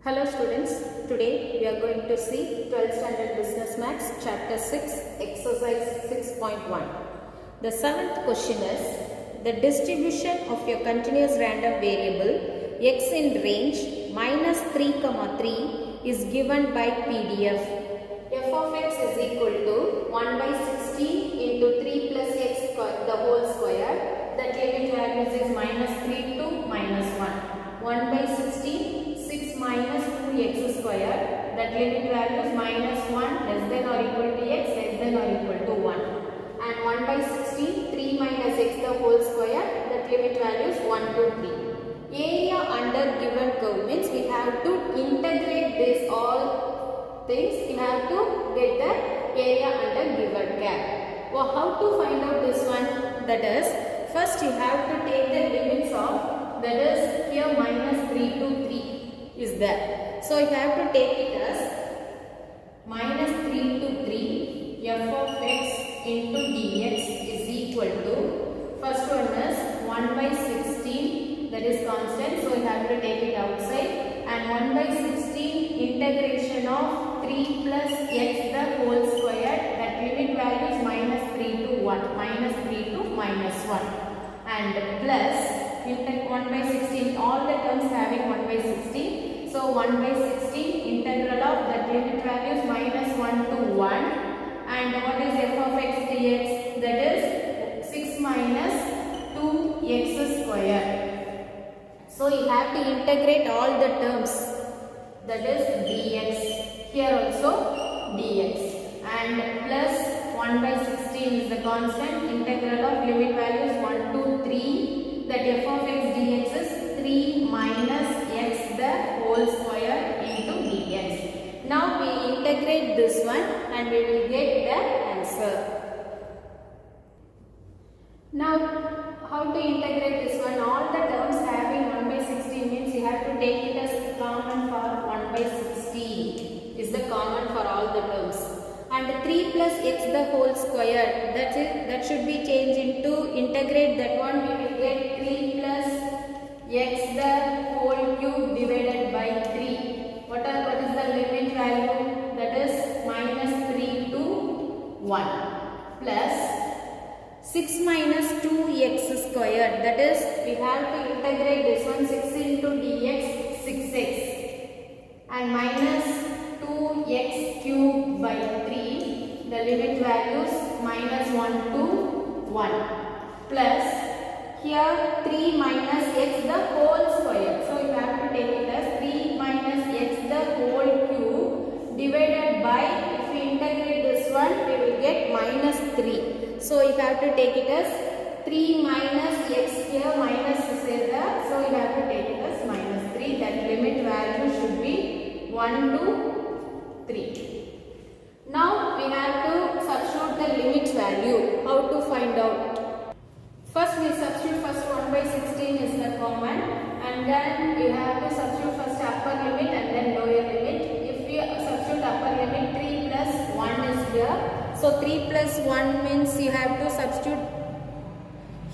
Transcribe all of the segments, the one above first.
Hello students, today we are going to see 12th standard business maths chapter 6 exercise 6.1. The 7th question is the distribution of your continuous random variable x in range minus 3, 3 is given by PDF. F of x is equal to 1 by 16 into 3 plus x the whole square, that limit values is minus 3 to minus 1. 1 by 16 6 minus 2x square, that limit value is minus 1 less than or equal to x less than or equal to 1. And 1 by 16 3 minus x the whole square, that limit value is 1 to 3. Area under given curve means we have to integrate this all things. We have to get the area under given curve. Well, how to find out this one? That is, first you have to take the limits of, that is here minus 3 to 3 is there. So you have to take it as minus 3 to 3 f of x into dx is equal to, first one is 1 by 16, that is constant, so you have to take it outside, and 1 by 16 integration of 3 plus x the whole square, that limit value is minus 3 to 1, minus 3 to minus 1, and plus 1 by 16, all the terms having 1 by 16. So 1 by 16 integral of that limit value is minus 1 to 1. And what is f of x dx? That is 6 minus 2x square. So you have to integrate all the terms. That is dx. Here also dx. And plus 1 by 16 is the constant. Integral of limit value is 1 to 3. That f of x dx is 3 minus x the whole square into dx. Now we integrate this one and we will get the answer. Now how to integrate this one? All the terms having 1 by 16 means you have to take it as common for 1 by 16 is the common for all the terms. And 3 plus x the whole square, that should be changed into, integrate that one, we will get 3 plus x the whole cube divided by 3. What is the limit value? That is minus 3 to 1 plus 6 minus 2x square, that is we have to integrate this one, 6 into dx 6x, and minus 2x cube by 3, the limit values minus 1 to 1, plus here 3 minus x the whole square. So you have to take it as 3 minus x the whole cube divided by, if we integrate this one, we will get minus 3. So you have to take it as 3 minus x here, minus is there. So you have to take it as minus 3. That limit value should be 1 to 3. Now we have to substitute the limit value. How to find out? First we substitute first 1 by 16 is the common, and then we have to substitute first upper limit and then lower limit. If we substitute upper limit, 3 plus 1 is here. So 3 plus 1 means you have to substitute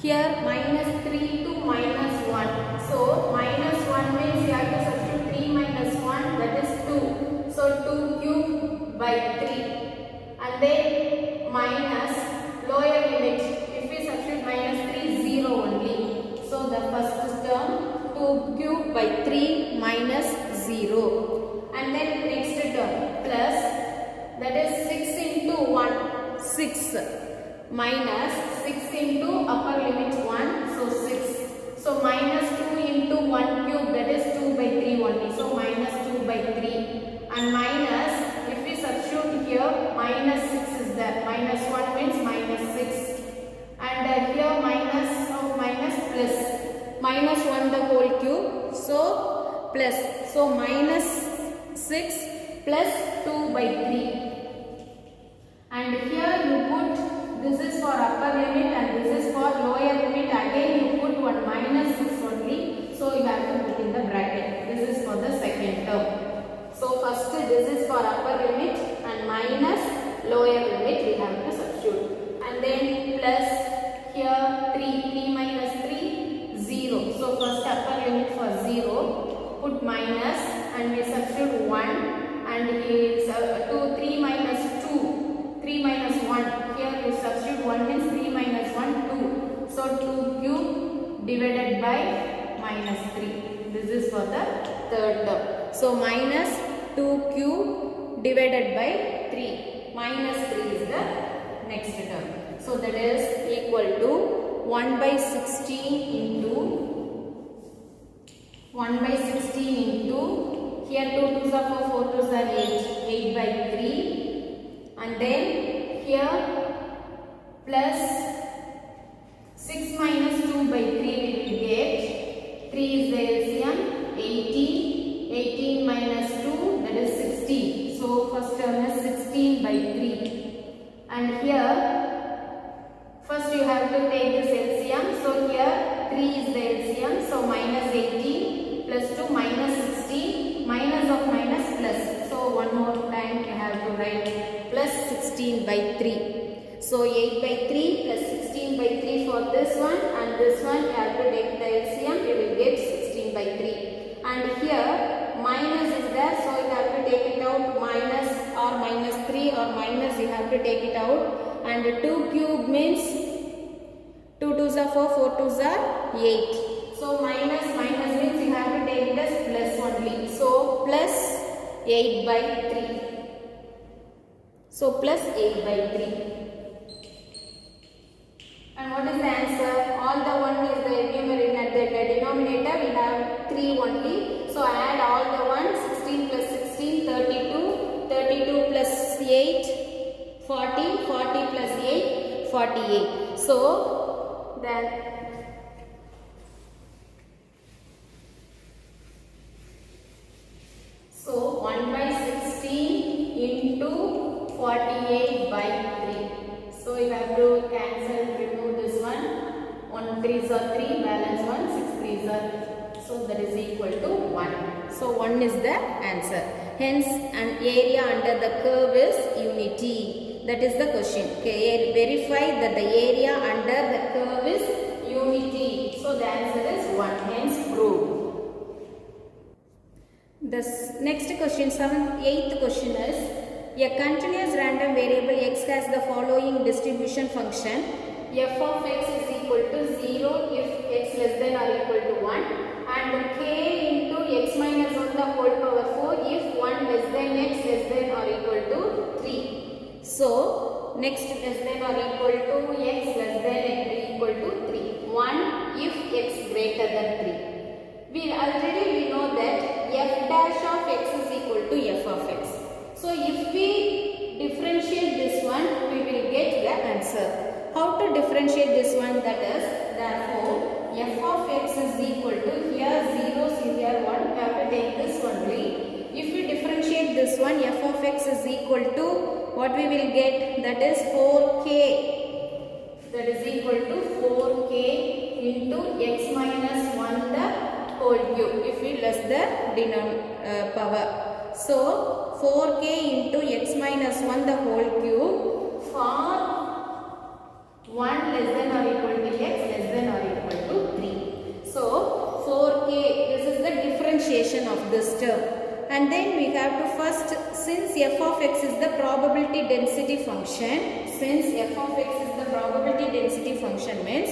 here minus 3 to minus 1. So minus 1 means you have to substitute 3 minus 1, that is 2. So 2 cube by 3, and then minus lower limit. If we substitute minus 3, 0 only. So the first term 2 cube by 3 minus 0, and then next term plus, that is 6 into 1, 6 minus 6 into upper limit 1, so 6. So minus 2 into 1 cube, that is 2 by 3 only. So minus 2 by 3. And minus, if we substitute here, minus 6 is there. Minus 1 means minus 6. And here minus of minus plus. Minus 1 the whole cube. So plus. So minus 6 plus 2 by 3. And here you put, this is for upper limit and this is for lower limit. Again you put one minus 6 only. So you have to put in the bracket. This is for the second term. So first this is for upper limit and minus lower limit we have to substitute. And then plus here 3 minus 3, 0. So first upper limit for 0, put minus and we substitute 1 and 3 minus 2, 3 minus 1. Here we substitute 1 means 3 minus 1, 2. So 2 cube divided by minus 3. This is for the third term. So minus 2 cube divided by 3. Minus 3 is the next term. So that is equal to 1 by 16 into 1 by 16 into, here 2 2s are 4, 4 2s are 8, 8 by 3, and then here plus 6 minus 2 by 3 we will get, 3 is the LCM, 18, 18 minus 2 that is 16. So first term is 16 by 3, and here first you have to take this LCM. So here 3 is the LCM, so minus 18 plus 2 minus 16, minus of minus plus. So one more time you have to write plus 16 by 3. So 8 by 3 plus 16 by 3 for this one, and this one you have to take the LCM, you will get 16 by 3. And here minus is there, so you have to take it out, minus or minus 3 or minus you have to take it out. And 2 cube means 2 2s are 4, 4 2s are 8. So minus means you have to take it as plus only. So plus 8 by 3. So plus 8 by 3. And what is the answer? All the 1 is the numerator, at the denominator we have 3 only. So add all the 1, 16 plus 16, 32, 32 plus 8, 40, 40 plus 8, 48. So then so 1 by 16 into 48 by 3. So you have to cancel, remove this one. 1 3s are 3, balance 1, 6 3s are. So that is equal to 1. So 1 is the answer. Hence an area under the curve is unity. That is the question. Okay, verify that the area under the curve is unity. So the answer is 1. Hence proved. The next question, 8th question is, a continuous random variable x has the following distribution function. F of x is equal to 0 if x less than or equal to 1, and k into x minus 1 the whole power 4 if 1 less than x less than or equal to 3. So next less than or equal to x less than or equal to 3. 1 if x greater than 3. We know that f dash of x is equal to f of x. So if we differentiate this one, we will get the answer. How to differentiate this one? That is, therefore, f of x is equal to, here 0, here 1, we have to take this only. If we differentiate this one, f of x is equal to, what we will get? That is 4k. That is equal to 4k into x minus 1 the whole cube, if we less the power. So 4k into x minus 1 the whole cube for 1 less than or equal to x less than or equal to 3. So 4k, this is the differentiation of this term. And then we have to first, since f of x is the probability density function, means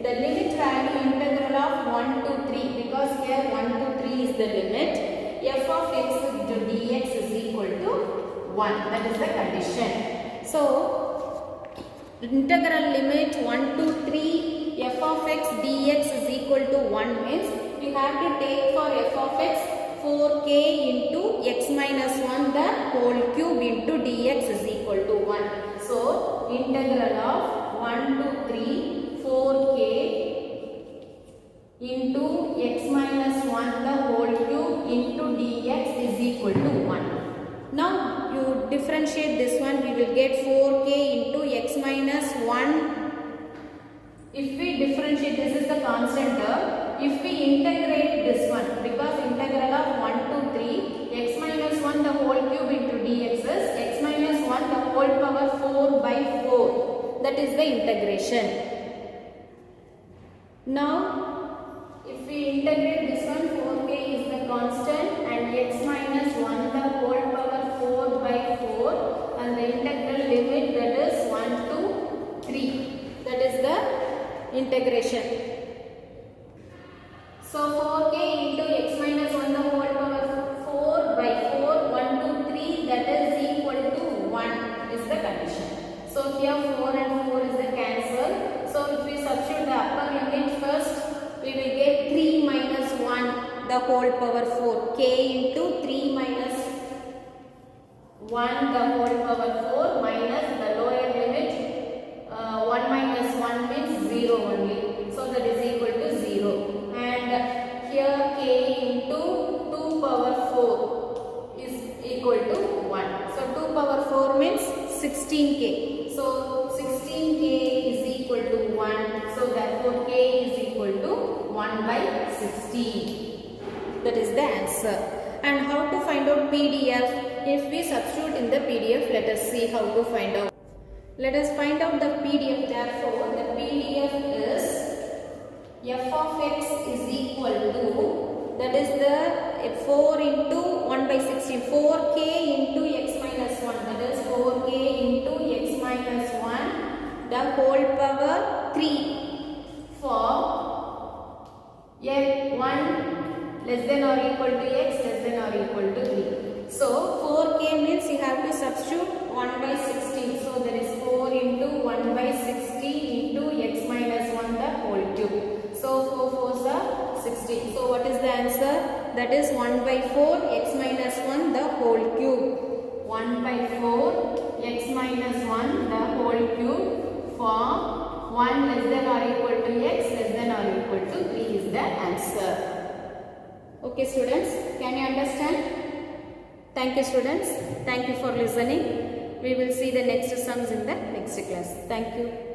the limit value integral of 1 to 3, because here 1 to 3 is the limit, f of x into dx is equal to 1. That is the condition. So integral limit 1 to 3 f of x dx is equal to 1 means we have to take for f of x 4k into x minus 1 the whole cube into dx is equal to 1. So integral of 1 to 3 4k into x minus 1 the whole cube into dx is equal to 1. Now you differentiate this one, we will get 4k into x minus 1. If we differentiate, this is the constant term. If we integrate this one, because integral of 1 to 3 x minus 1 the whole cube into dx is x minus 1 the whole power 4 by 4. That is the integration. Now if we integrate this one, 4k is the constant and x minus 1 the whole power 4 by 4 and the integral limit that is 1 to 3. That is the integration. So 4k into x minus 1 the whole power 4 by 4 1 to 3 that is equal to 1 is the condition. So here 4 and 4 is the cancel. So if we substitute the upper limit first, we will get 3 minus 1 the whole power 4, k into 3 minus 1 the whole power 4 minus the lower limit 1 minus 1 means 0 only. So that is equal to 0. And here k into 2 power 4 is equal to 1. So 2 power 4 means 16k. So 16k is equal to 1. So therefore k is equal to 1 by 16. That is the answer. And how to find out PDF? If we substitute in the PDF, let us see how to find out. Let us find out the PDF. Therefore, the PDF is f of x is equal to, that is the 4 into 1 by 16, 4k into x minus 1, that is 4k into x minus 1 the whole power 3 for f1 less than or equal to x less than or equal to 3. So 4k means you have to substitute 1 by 16. So there is 4 into 1 by 16 into x minus 1 the whole cube. So 4 4s are 16. So what is the answer? That is 1 by 4 x minus 1 the whole cube. 1 by 4 x minus 1 the whole cube for 1 less than or equal to x less than or equal to 3 is the answer. Okay students, can you understand? Thank you students. Thank you for listening. We will see the next sums in the next class. Thank you.